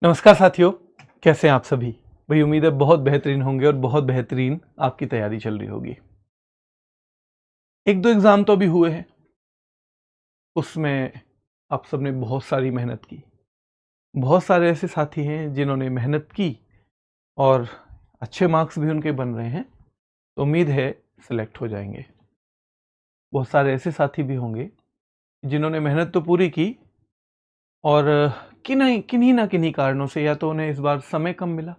नमस्कार साथियों, कैसे हैं आप सभी? भाई उम्मीद है बहुत बेहतरीन होंगे और बहुत बेहतरीन आपकी तैयारी चल रही होगी। एक दो एग्ज़ाम तो अभी हुए हैं, उसमें आप सबने बहुत सारी मेहनत की। बहुत सारे ऐसे साथी हैं जिन्होंने मेहनत की और अच्छे मार्क्स भी उनके बन रहे हैं, तो उम्मीद है सेलेक्ट हो जाएँगे। बहुत सारे ऐसे साथी भी होंगे जिन्होंने मेहनत तो पूरी की और किन्हीं न किन्हीं कारणों से या तो उन्हें इस बार समय कम मिला।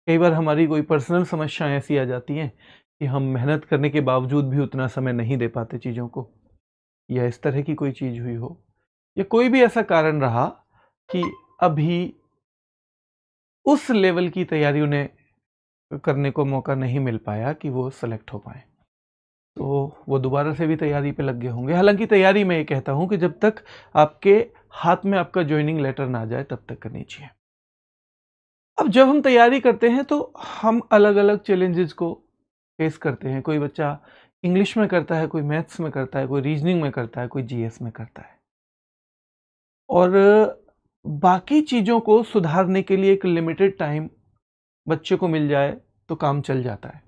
कई बार हमारी कोई पर्सनल समस्याएँ ऐसी आ जाती हैं कि हम मेहनत करने के बावजूद भी उतना समय नहीं दे पाते चीज़ों को, या इस तरह की कोई चीज़ हुई हो, या कोई भी ऐसा कारण रहा कि अभी उस लेवल की तैयारी उन्हें करने को मौका नहीं मिल पाया कि वो सेलेक्ट हो पाएँ। तो वो दोबारा से भी तैयारी पे लग गए होंगे। हालाँकि तैयारी मैं ये कहता हूँ कि जब तक आपके हाथ में आपका जॉइनिंग लेटर ना आ जाए तब तक करनी चाहिए। अब जब हम तैयारी करते हैं तो हम अलग-अलग चैलेंजेस को फेस करते हैं। कोई बच्चा इंग्लिश में करता है, कोई मैथ्स में करता है, कोई रीजनिंग में करता है, कोई जीएस में करता है। और बाकी चीज़ों को सुधारने के लिए एक लिमिटेड टाइम बच्चे को मिल जाए तो काम चल जाता है।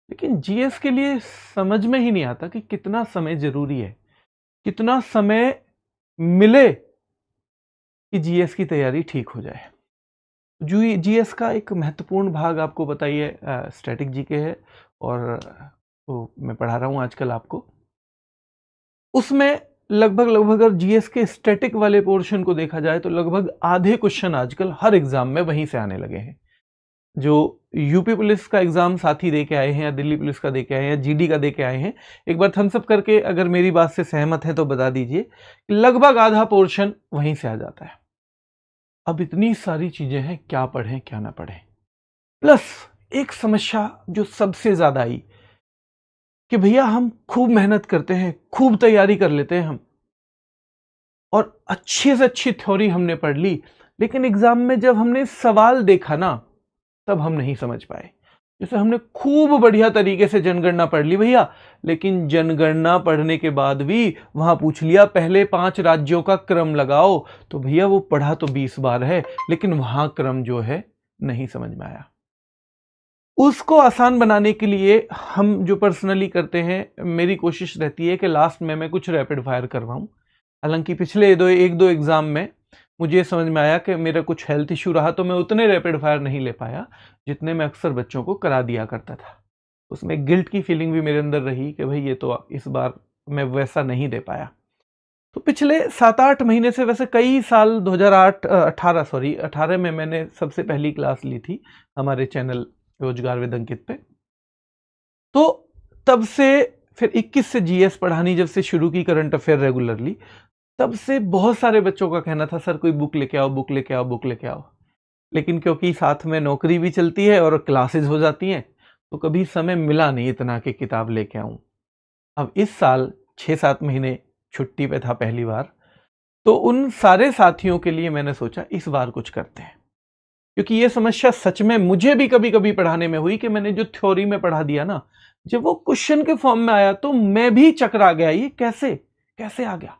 लेकिन जीएस के लिए समझ में ही नहीं आता कि कितना समय ज़रूरी है। कितना समय मिले कि जीएस की तैयारी ठीक हो जाए। जीएस का एक महत्वपूर्ण भाग आपको पता ही है, स्टैटिक जीके है और वो मैं पढ़ा रहा हूँ आजकल आपको। उसमें लगभग अगर जीएस के स्टैटिक वाले पोर्शन को देखा जाए तो लगभग आधे क्वेश्चन आजकल हर एग्जाम में वहीं से आने लगे हैं। जो यूपी पुलिस का एग्जाम साथी दे के आए हैं या दिल्ली पुलिस का दे के आए हैं या जीडी का दे के आए हैं, एक बार थम्स अप करके अगर मेरी बात से सहमत हैं तो बता दीजिए कि लगभग आधा पोर्शन वहीं से आ जाता है। अब इतनी सारी चीजें हैं, क्या पढ़ें क्या ना पढ़ें। प्लस एक समस्या जो सबसे ज्यादा आई कि भैया हम खूब मेहनत करते हैं, खूब तैयारी कर लेते हैं हम, और अच्छी से अच्छी थ्योरी हमने पढ़ ली, लेकिन एग्जाम में जब हमने सवाल देखा ना तब हम नहीं समझ पाए। जैसे हमने खूब बढ़िया तरीके से जनगणना पढ़ ली भैया, लेकिन जनगणना पढ़ने के बाद भी वहां पूछ लिया पहले 5 राज्यों का क्रम लगाओ, तो भैया वो पढ़ा तो 20 बार है, लेकिन वहां क्रम जो है नहीं समझ में आया। उसको आसान बनाने के लिए हम जो पर्सनली करते हैं, मेरी कोशिश रहती है कि लास्ट में मैं कुछ रैपिड फायर करवाऊं। हालांकि पिछले एक दो एग्जाम में मुझे समझ में आया कि मेरा कुछ हेल्थ इशू रहा तो मैं उतने रैपिड फायर नहीं ले पाया जितने मैं अक्सर बच्चों को करा दिया करता था। उसमें गिल्ट की फीलिंग भी मेरे अंदर रही कि भाई ये तो इस बार मैं वैसा नहीं दे पाया। तो पिछले 7-8 महीने से, वैसे कई साल 2018 में मैंने सबसे पहली क्लास ली थी हमारे चैनल रोजगार विद अंकित पे। तो तब से फिर 21 से जीएस पढ़ानी जब से शुरू की, करंट अफेयर रेगुलरली, तब से बहुत सारे बच्चों का कहना था सर कोई बुक लेके आओ, बुक लेके आओ, बुक लेके आओ। लेकिन क्योंकि साथ में नौकरी भी चलती है और क्लासेस हो जाती हैं, तो कभी समय मिला नहीं इतना कि किताब लेके आऊं। अब इस साल 6-7 महीने छुट्टी पे था पहली बार, तो उन सारे साथियों के लिए मैंने सोचा इस बार कुछ करते हैं। क्योंकि ये समस्या सच में मुझे भी कभी कभी पढ़ाने में हुई कि मैंने जो थ्योरी में पढ़ा दिया ना, जब वो क्वेश्चन के फॉर्म में आया तो मैं भी चकरा गया, ये कैसे कैसे आ गया।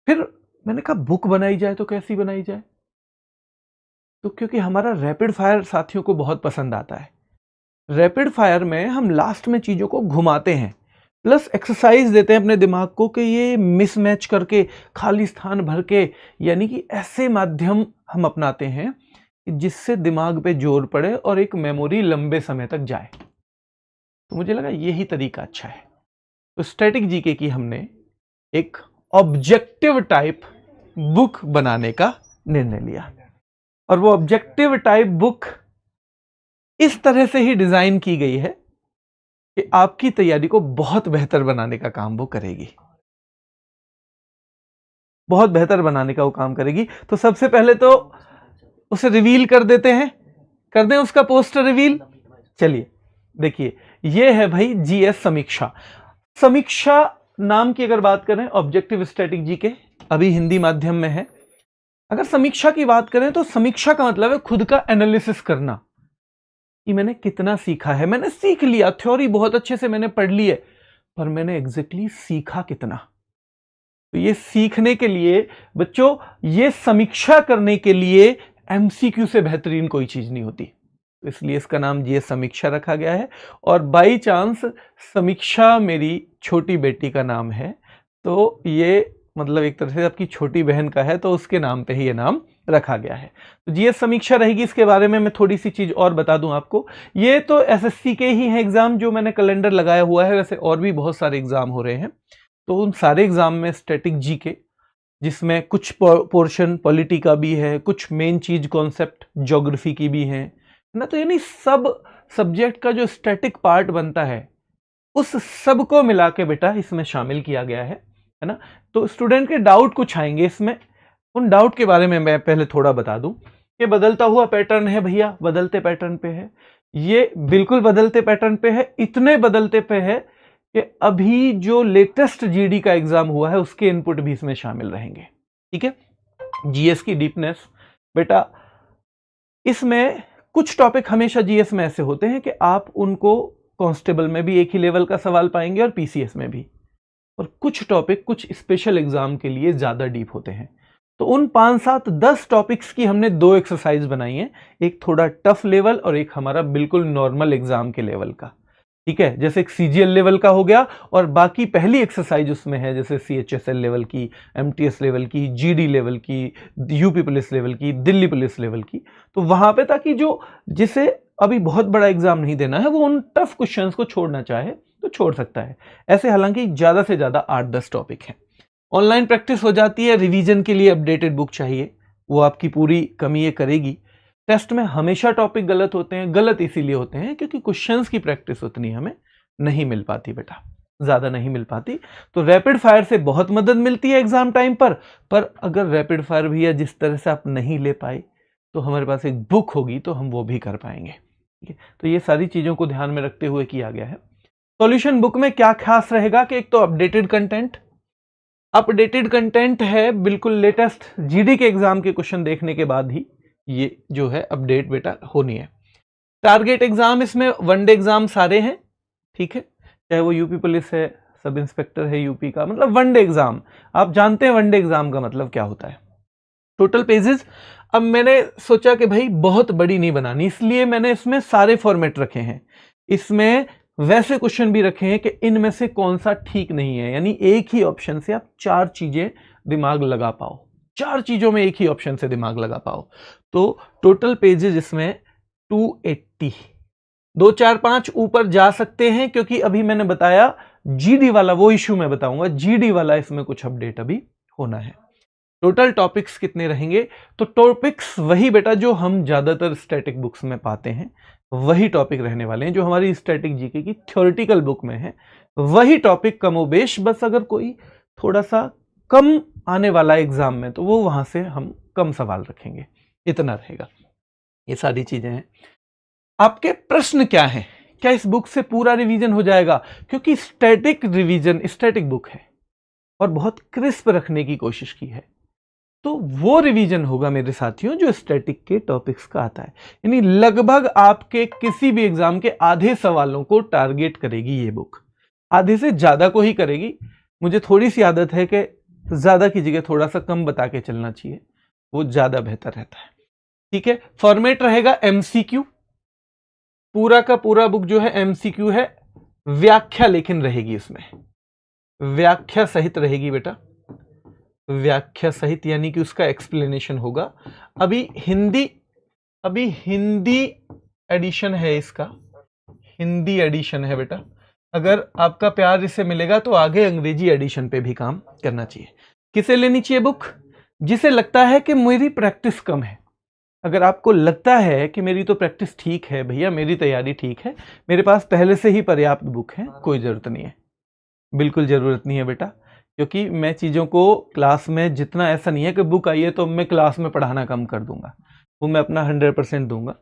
फिर मैंने कहा बुक बनाई जाए तो कैसी बनाई जाए। तो क्योंकि हमारा रैपिड फायर साथियों को बहुत पसंद आता है, रैपिड फायर में हम लास्ट में चीजों को घुमाते हैं, प्लस एक्सरसाइज देते हैं अपने दिमाग को कि ये मिसमैच करके, खाली स्थान भर के, यानी कि ऐसे माध्यम हम अपनाते हैं जिससे दिमाग पे जोर पड़े और एक मेमोरी लंबे समय तक जाए। तो मुझे लगा यही तरीका अच्छा है। तो स्टैटिक जीके की हमने एक ऑब्जेक्टिव टाइप बुक बनाने का निर्णय लिया, और वो ऑब्जेक्टिव टाइप बुक इस तरह से ही डिजाइन की गई है कि आपकी तैयारी को बहुत बेहतर बनाने का काम वो करेगी। बहुत बेहतर बनाने का वो काम करेगी। तो सबसे पहले तो उसे रिवील कर देते हैं, कर दें उसका पोस्टर रिवील। चलिए देखिए, ये है भाई जीएस समीक्षा। समीक्षा नाम की अगर बात करें, ऑब्जेक्टिव स्टैटिक जी के अभी हिंदी माध्यम में है। अगर समीक्षा की बात करें तो समीक्षा का मतलब है खुद का एनालिसिस करना कि मैंने कितना सीखा है। मैंने सीख लिया, थ्योरी बहुत अच्छे से मैंने पढ़ ली है, पर मैंने एग्जैक्टली सीखा कितना। तो ये सीखने के लिए बच्चों, ये समीक्षा करने के लिए एमसीक्यू से बेहतरीन कोई चीज नहीं होती, इसलिए इसका नाम ये समीक्षा रखा गया है। और बाई चांस समीक्षा मेरी छोटी बेटी का नाम है, तो ये मतलब एक तरह से आपकी छोटी बहन का है, तो उसके नाम पे ही ये नाम रखा गया है। तो जीएस समीक्षा रहेगी। इसके बारे में मैं थोड़ी सी चीज और बता दूं आपको, ये तो एसएससी के ही हैं एग्जाम जो मैंने कैलेंडर लगाया हुआ है, वैसे और भी बहुत सारे एग्जाम हो रहे हैं। तो उन सारे एग्जाम में स्टैटिक जीके, जिसमें कुछ पोर्शन पॉलिटी का भी है, कुछ मेन चीज कॉन्सेप्ट ज्योग्राफी की भी है ना, तो यानी सब सब्जेक्ट का जो स्टैटिक पार्ट बनता है उस सब को मिला के बेटा इसमें शामिल किया गया है ना। तो स्टूडेंट के डाउट कुछ आएंगे इसमें, उन डाउट के बारे में मैं पहले थोड़ा बता दूं कि बदलता हुआ पैटर्न है भैया, बदलते पैटर्न पे है, ये बिल्कुल बदलते पैटर्न पे है, इतने बदलते पे है कि अभी जो लेटेस्ट जीडी का एग्जाम हुआ है उसके इनपुट भी इसमें शामिल रहेंगे। ठीक है, जीएस की डीपनेस बेटा, इसमें कुछ टॉपिक हमेशा जीएस में ऐसे होते हैं कि आप उनको कांस्टेबल में भी एक ही लेवल का सवाल पाएंगे और पीसीएस में भी, और कुछ टॉपिक कुछ स्पेशल एग्जाम के लिए ज्यादा डीप होते हैं। तो उन 5, 7, 10 टॉपिक्स की हमने 2 एक्सरसाइज बनाई है, एक थोड़ा टफ लेवल और एक हमारा बिल्कुल नॉर्मल एग्जाम के लेवल का। ठीक है, जैसे एक सीजीएल लेवल का हो गया, और बाकी पहली एक्सरसाइज उसमें है जैसे सीएचएसएल लेवल की, एमटीएस लेवल की, जीडी लेवल की, यूपी पुलिस लेवल की, दिल्ली पुलिस लेवल की। तो वहां पे ताकि जो जिसे अभी बहुत बड़ा एग्जाम नहीं देना है वो उन टफ क्वेश्चंस को छोड़ना चाहे तो छोड़ सकता है। ऐसे हालांकि ज्यादा से ज्यादा 8-10 टॉपिक हैं। ऑनलाइन प्रैक्टिस हो जाती है, रिवीजन के लिए अपडेटेड बुक चाहिए, वो आपकी पूरी कमी ये करेगी। टेस्ट में हमेशा टॉपिक गलत होते हैं, गलत इसीलिए होते हैं क्योंकि क्वेश्चंस की प्रैक्टिस उतनी हमें नहीं मिल पाती बेटा, ज्यादा नहीं मिल पाती। तो रैपिड फायर से बहुत मदद मिलती है एग्जाम टाइम पर अगर रैपिड फायर भी है जिस तरह से आप नहीं ले पाए तो हमारे पास एक बुक होगी तो हम वो भी कर पाएंगे। ठीक है, तो ये सारी चीजों को ध्यान में रखते हुए किया गया है। सॉल्यूशन बुक में क्या खास रहेगा कि एक तो अपडेटेड कंटेंट है, बिल्कुल लेटेस्ट जीडी के एग्जाम के क्वेश्चन देखने के बाद ही ये जो है अपडेट बेटा होनी है। टारगेट एग्जाम इसमें वनडे एग्जाम सारे हैं। ठीक है, चाहे वो यूपी पुलिस है, सब इंस्पेक्टर है यूपी का, मतलब वनडे एग्जाम। आप जानते हैं वनडे एग्जाम का मतलब क्या होता है। टोटल पेजेस, अब मैंने सोचा कि भाई बहुत बड़ी नहीं बनानी, इसलिए मैंने इसमें सारे फॉर्मेट रखे हैं। इसमें वैसे क्वेश्चन भी रखे हैं कि इनमें से कौन सा ठीक नहीं है, यानी एक ही ऑप्शन से आप 4 चीजें दिमाग लगा पाओ, 4 चीजों में एक ही ऑप्शन से दिमाग लगा पाओ। तो टोटल पेजेस इसमें 280, 2, 4, 5 ऊपर जा सकते हैं क्योंकि अभी मैंने बताया जीडी वाला, वो इश्यू मैं बताऊंगा, जीडी वाला इसमें कुछ अपडेट अभी होना है। टोटल टॉपिक्स कितने रहेंगे, तो टॉपिक्स वही बेटा जो हम ज्यादातर स्टैटिक बुक्स में पाते हैं, वही टॉपिक रहने वाले हैं जो हमारी स्टैटिक जीके की थ्योरेटिकल बुक में है, वही टॉपिक कमोबेश। बस अगर कोई थोड़ा सा कम आने वाला एग्जाम में तो वो वहां से हम कम सवाल रखेंगे, इतना रहेगा। ये सारी चीजें हैं। आपके प्रश्न क्या हैं, क्या इस बुक से पूरा रिवीजन हो जाएगा, क्योंकि स्टैटिक रिवीजन स्टैटिक बुक है और बहुत क्रिस्प रखने की कोशिश की है, तो वो रिवीजन होगा मेरे साथियों जो स्टैटिक के टॉपिक्स का आता है। यानी लगभग आपके किसी भी एग्जाम के आधे सवालों को टारगेट करेगी ये बुक, आधे से ज्यादा को ही करेगी। मुझे थोड़ी सी आदत है कि ज्यादा की जगह थोड़ा सा कम बता के चलना चाहिए, वो ज्यादा बेहतर रहता है। ठीक है, फॉर्मेट रहेगा एमसीक्यू, पूरा का पूरा बुक जो है एमसीक्यू है, व्याख्या लेकिन रहेगी इसमें, व्याख्या सहित रहेगी बेटा, व्याख्या सहित यानी कि उसका एक्सप्लेनेशन होगा। अभी हिंदी एडिशन है इसका, हिंदी एडिशन है बेटा, अगर आपका प्यार इससे मिलेगा तो आगे अंग्रेजी एडिशन पे भी काम करना चाहिए। किसे लेनी चाहिए बुक, जिसे लगता है कि मेरी प्रैक्टिस कम है। अगर आपको लगता है कि मेरी तो प्रैक्टिस ठीक है भैया, मेरी तैयारी ठीक है, मेरे पास पहले से ही पर्याप्त बुक है, कोई जरूरत नहीं है, बिल्कुल जरूरत नहीं है बेटा, क्योंकि मैं चीज़ों को क्लास में जितना, ऐसा नहीं है कि बुक आई है तो मैं क्लास में पढ़ाना कम कर दूंगा, वो मैं अपना 100% दूंगा।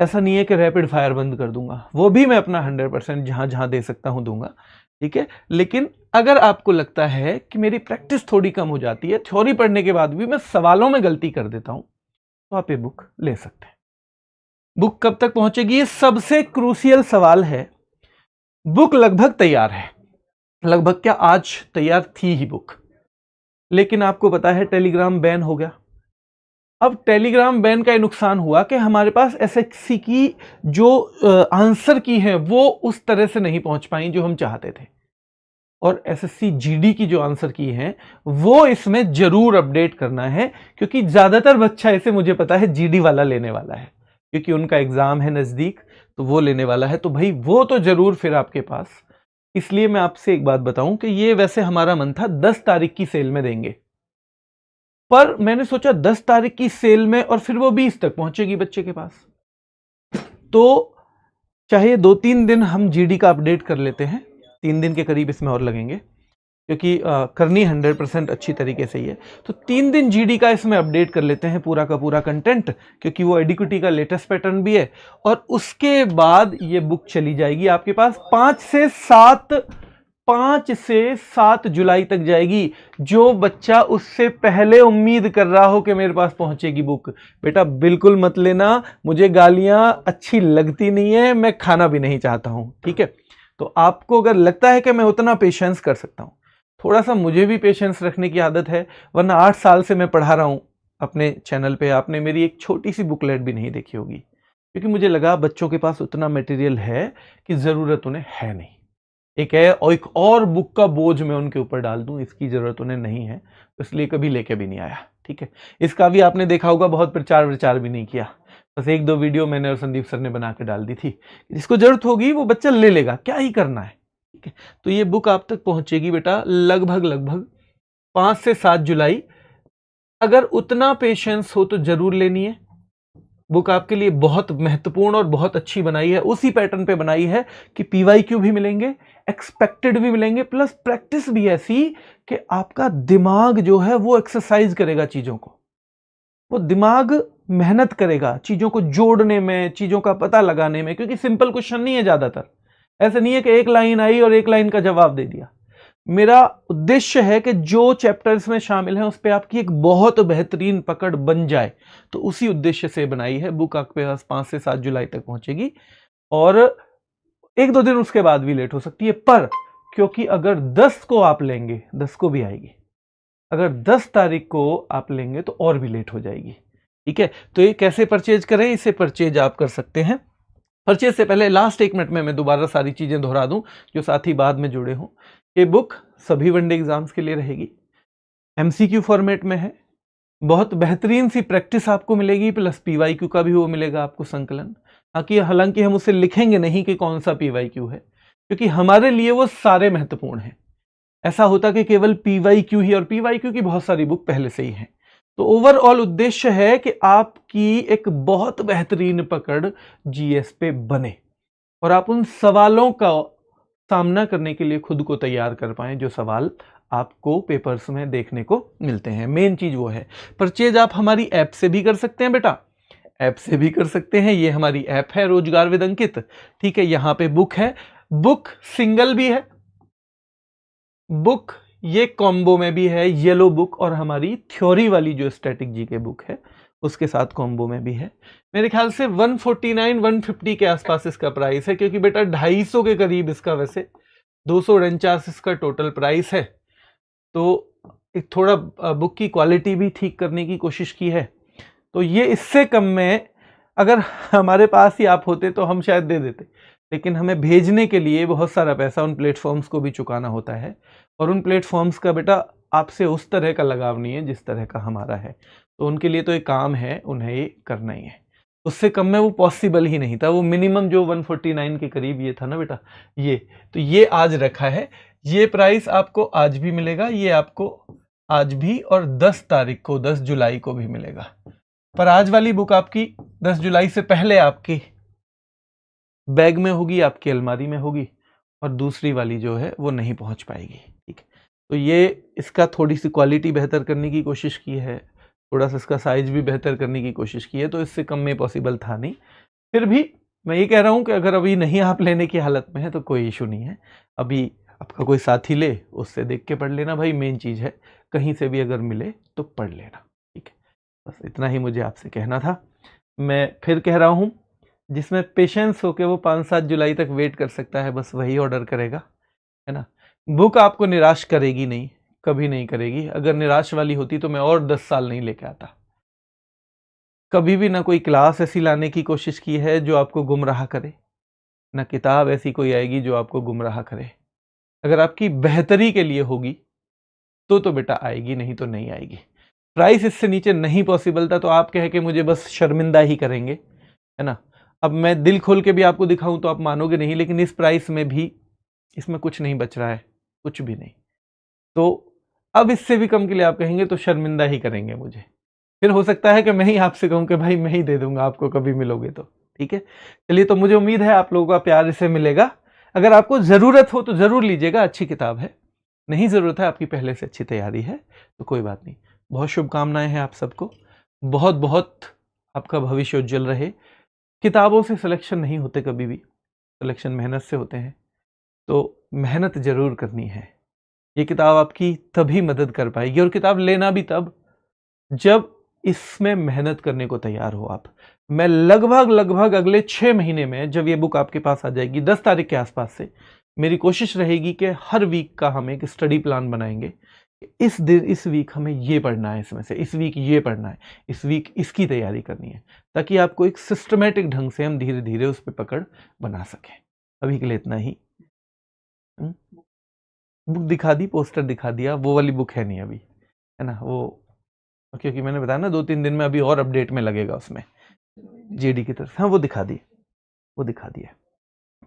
ऐसा नहीं है कि रैपिड फायर बंद कर दूंगा, वो भी मैं अपना 100% जहां जहां दे सकता हूं दूंगा। ठीक है, लेकिन अगर आपको लगता है कि मेरी प्रैक्टिस थोड़ी कम हो जाती है, थ्योरी पढ़ने के बाद भी मैं सवालों में गलती कर देता हूं, तो आप ये बुक ले सकते हैं। बुक कब तक पहुंचेगी, ये सबसे क्रूशियल सवाल है। बुक लगभग तैयार है, लगभग क्या आज तैयार थी ही बुक, लेकिन आपको पता है टेलीग्राम बैन हो गया। अब टेलीग्राम बैन का ये नुकसान हुआ कि हमारे पास एसएससी की जो आंसर की है वो उस तरह से नहीं पहुंच पाई जो हम चाहते थे, और एसएससी जीडी की जो आंसर की है वो इसमें जरूर अपडेट करना है, क्योंकि ज्यादातर बच्चा इसे मुझे पता है जीडी वाला लेने वाला है, क्योंकि उनका एग्जाम है नजदीक, तो वो लेने वाला है। तो भाई वो तो जरूर फिर आपके पास। इसलिए मैं आपसे एक बात बताऊं कि ये वैसे हमारा मन था 10 तारीख की सेल में देंगे, पर मैंने सोचा 10 तारीख की सेल में और फिर वो 20 तक पहुंचेगी बच्चे के पास, तो चाहे 2-3 दिन हम जीडी का अपडेट कर लेते हैं, 3 दिन के करीब इसमें और लगेंगे, क्योंकि करनी 100% अच्छी तरीके से ही है। तो 3 दिन जीडी का इसमें अपडेट कर लेते हैं पूरा का पूरा कंटेंट, क्योंकि वो एडिक्विटी का लेटेस्ट पैटर्न भी है। और उसके बाद ये बुक चली जाएगी आपके पास 5 से 7 जुलाई तक जाएगी। जो बच्चा उससे पहले उम्मीद कर रहा हो कि मेरे पास पहुंचेगी बुक, बेटा बिल्कुल मत लेना, मुझे गालियां अच्छी लगती नहीं है, मैं खाना भी नहीं चाहता हूं, ठीक है। तो आपको अगर लगता है कि मैं उतना पेशेंस कर सकता हूं, थोड़ा सा मुझे भी पेशेंस रखने की आदत है, वरना 8 साल से मैं पढ़ा रहा हूं अपने चैनल पे, आपने मेरी एक छोटी सी बुकलेट भी नहीं देखी होगी, क्योंकि मुझे लगा बच्चों के पास उतना मटेरियल है कि जरूरत उन्हें है नहीं। एक और बुक का बोझ मैं उनके ऊपर डाल दूं, इसकी जरूरत उन्हें नहीं है, इसलिए कभी लेके भी नहीं आया, ठीक है। इसका भी आपने देखा होगा बहुत प्रचार विचार भी नहीं किया, बस 1-2 वीडियो मैंने और संदीप सर ने बना के डाल दी थी। जिसको जरूरत होगी वो बच्चा ले लेगा, क्या ही करना है, ठीक है। तो ये बुक आप तक पहुंचेगी बेटा लगभग 5 से 7 जुलाई। अगर उतना पेशेंस हो तो जरूर लेनी है। बुक आपके लिए बहुत महत्वपूर्ण और बहुत अच्छी बनाई है, उसी पैटर्न पे बनाई है कि पीवाईक्यू भी मिलेंगे, एक्सपेक्टेड भी मिलेंगे, प्लस प्रैक्टिस भी ऐसी कि आपका दिमाग जो है वो एक्सरसाइज करेगा चीजों को, वो दिमाग मेहनत करेगा चीजों को जोड़ने में, चीजों का पता लगाने में, क्योंकि सिंपल क्वेश्चन नहीं है ज्यादातर। ऐसा नहीं है कि एक लाइन आई और एक लाइन का जवाब दे दिया। मेरा उद्देश्य है कि जो चैप्टर्स में शामिल हैं उस पर आपकी एक बहुत बेहतरीन पकड़ बन जाए, तो उसी उद्देश्य से बनाई है बुक। आपके पास 5 से 7 जुलाई तक पहुंचेगी, और 1-2 दिन उसके बाद भी लेट हो सकती है, पर क्योंकि अगर 10 को आप लेंगे 10 को भी आएगी, अगर 10 तारीख को आप लेंगे तो और भी लेट हो जाएगी, ठीक है। तो ये कैसे परचेज करें, इसे परचेज आप कर सकते हैं। परचेज से पहले लास्ट 1 मिनट में मैं दोबारा सारी चीजें दोहरा दूं जो साथी बाद में जुड़े हों। ये बुक सभी वनडे एग्जाम्स के लिए रहेगी, एमसीक्यू फॉर्मेट में है, बहुत बेहतरीन सी प्रैक्टिस आपको मिलेगी, प्लस पीवाईक्यू का भी वो मिलेगा आपको संकलन। हालांकि हम उसे लिखेंगे नहीं कि कौन सा पीवाईक्यू है, क्योंकि हमारे लिए वो सारे महत्वपूर्ण हैं। ऐसा होता कि केवल पीवाईक्यू ही, और पीवाईक्यू की बहुत सारी बुक पहले से ही हैं। तो ओवरऑल उद्देश्य है कि आपकी एक बहुत बेहतरीन पकड़ जीएस पे बने, और आप उन सवालों का सामना करने के लिए खुद को तैयार कर पाएं जो सवाल आपको पेपर्स में देखने को मिलते हैं। मेन चीज वो है। परचेज आप हमारी ऐप से भी कर सकते हैं बेटा, ऐप से भी कर सकते हैं। ये हमारी ऐप है रोजगार विद अंकित, ठीक है। यहां पे बुक है, बुक सिंगल भी है, बुक ये कॉम्बो में भी है, येलो बुक और हमारी थ्योरी वाली जो स्टैटिक जी के बुक है उसके साथ कॉम्बो में भी है। मेरे ख्याल से 149-150 के आसपास इसका प्राइस है, क्योंकि बेटा 250 के करीब इसका, वैसे 249 इसका टोटल प्राइस है। तो एक थोड़ा बुक की क्वालिटी भी ठीक करने की कोशिश की है, तो ये इससे कम में अगर हमारे पास ही आप होते तो हम शायद दे देते, लेकिन हमें भेजने के लिए बहुत सारा पैसा उन प्लेटफॉर्म्स को भी चुकाना होता है, और उन प्लेटफॉर्म्स का बेटा आपसे उस तरह का लगाव नहीं है जिस तरह का हमारा है। तो उनके लिए तो एक काम है, उन्हें ये करना ही है। उससे कम में वो पॉसिबल ही नहीं था। वो मिनिमम जो 149 के करीब ये था ना बेटा, ये तो ये आज रखा है। ये प्राइस आपको आज भी मिलेगा, ये आपको आज भी और 10 तारीख को 10 जुलाई को भी मिलेगा। पर आज वाली बुक आपकी 10 जुलाई से पहले आपकी बैग में होगी, आपकी अलमारी में होगी, और दूसरी वाली जो है वो नहीं पहुंच पाएगी, ठीक है। तो ये इसका थोड़ी सी क्वालिटी बेहतर करने की कोशिश की है, थोड़ा सा इसका साइज भी बेहतर करने की कोशिश की है, तो इससे कम में पॉसिबल था नहीं। फिर भी मैं ये कह रहा हूं कि अगर अभी नहीं आप लेने की हालत में है तो कोई इशू नहीं है, अभी आपका कोई साथी ले, उससे देख के पढ़ लेना भाई। मेन चीज है कहीं से भी अगर मिले तो पढ़ लेना, ठीक है। बस इतना ही मुझे आपसे कहना था। मैं फिर कह रहा हूं, जिसमें पेशेंस हो के वो 5-7 जुलाई तक वेट कर सकता है, बस वही ऑर्डर करेगा, है ना। बुक आपको निराश करेगी नहीं, कभी नहीं करेगी। अगर निराश वाली होती तो मैं और 10 साल नहीं लेके आता। कभी भी ना कोई क्लास ऐसी लाने की कोशिश की है जो आपको गुमराह करे, ना किताब ऐसी कोई आएगी जो आपको गुमराह करे। अगर आपकी बेहतरी के लिए होगी तो बेटा आएगी, नहीं तो नहीं आएगी। प्राइस इससे नीचे नहीं पॉसिबल था, तो आप कह के मुझे बस शर्मिंदा ही करेंगे, है ना। अब मैं दिल खोल के भी आपको दिखाऊं तो आप मानोगे नहीं, लेकिन इस प्राइस में भी इसमें कुछ नहीं बच रहा है, कुछ भी नहीं। तो अब इससे भी कम के लिए आप कहेंगे तो शर्मिंदा ही करेंगे मुझे। फिर हो सकता है कि मैं ही आपसे कहूं कि भाई मैं ही दे दूंगा आपको, कभी मिलोगे तो, ठीक है। चलिए, तो मुझे उम्मीद है आप लोगों का प्यार इसे मिलेगा। अगर आपको जरूरत हो तो जरूर लीजिएगा, अच्छी किताब है। नहीं जरूरत है, आपकी पहले से अच्छी तैयारी है, तो कोई बात नहीं। बहुत शुभकामनाएं हैं आप सबको, बहुत बहुत आपका भविष्य उज्जवल रहे। किताबों से सिलेक्शन नहीं होते कभी भी, सिलेक्शन मेहनत से होते हैं, तो मेहनत जरूर करनी है। ये किताब आपकी तभी मदद कर पाएगी, और किताब लेना भी तब जब इसमें मेहनत करने को तैयार हो आप। मैं लगभग अगले 6 महीने में, जब ये बुक आपके पास आ जाएगी 10 तारीख के आसपास से, मेरी कोशिश रहेगी कि हर वीक का हम एक स्टडी प्लान बनाएंगे। इस वीक हमें ये पढ़ना है, इसमें से इस वीक ये पढ़ना है, इस वीक इसकी तैयारी करनी है, ताकि आपको एक सिस्टमेटिक ढंग से हम धीरे धीरे उस पर पकड़ बना सकें। अभी के लिए इतना ही। बुक दिखा दी, पोस्टर दिखा दिया, वो वाली बुक है नहीं अभी, है ना, वो क्योंकि मैंने बताया ना 2-3 दिन में अभी और अपडेट में लगेगा उसमें जेडी की तरफ। हाँ, वो दिखा दिया।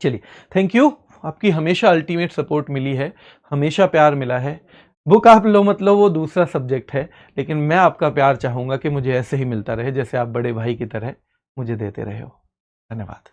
चलिए, थैंक यू। आपकी हमेशा अल्टीमेट सपोर्ट मिली है, हमेशा प्यार मिला है। बुक आप लो मत लो वो दूसरा सब्जेक्ट है, लेकिन मैं आपका प्यार चाहूंगा कि मुझे ऐसे ही मिलता रहे, जैसे आप बड़े भाई की तरह मुझे देते रहे हो। धन्यवाद।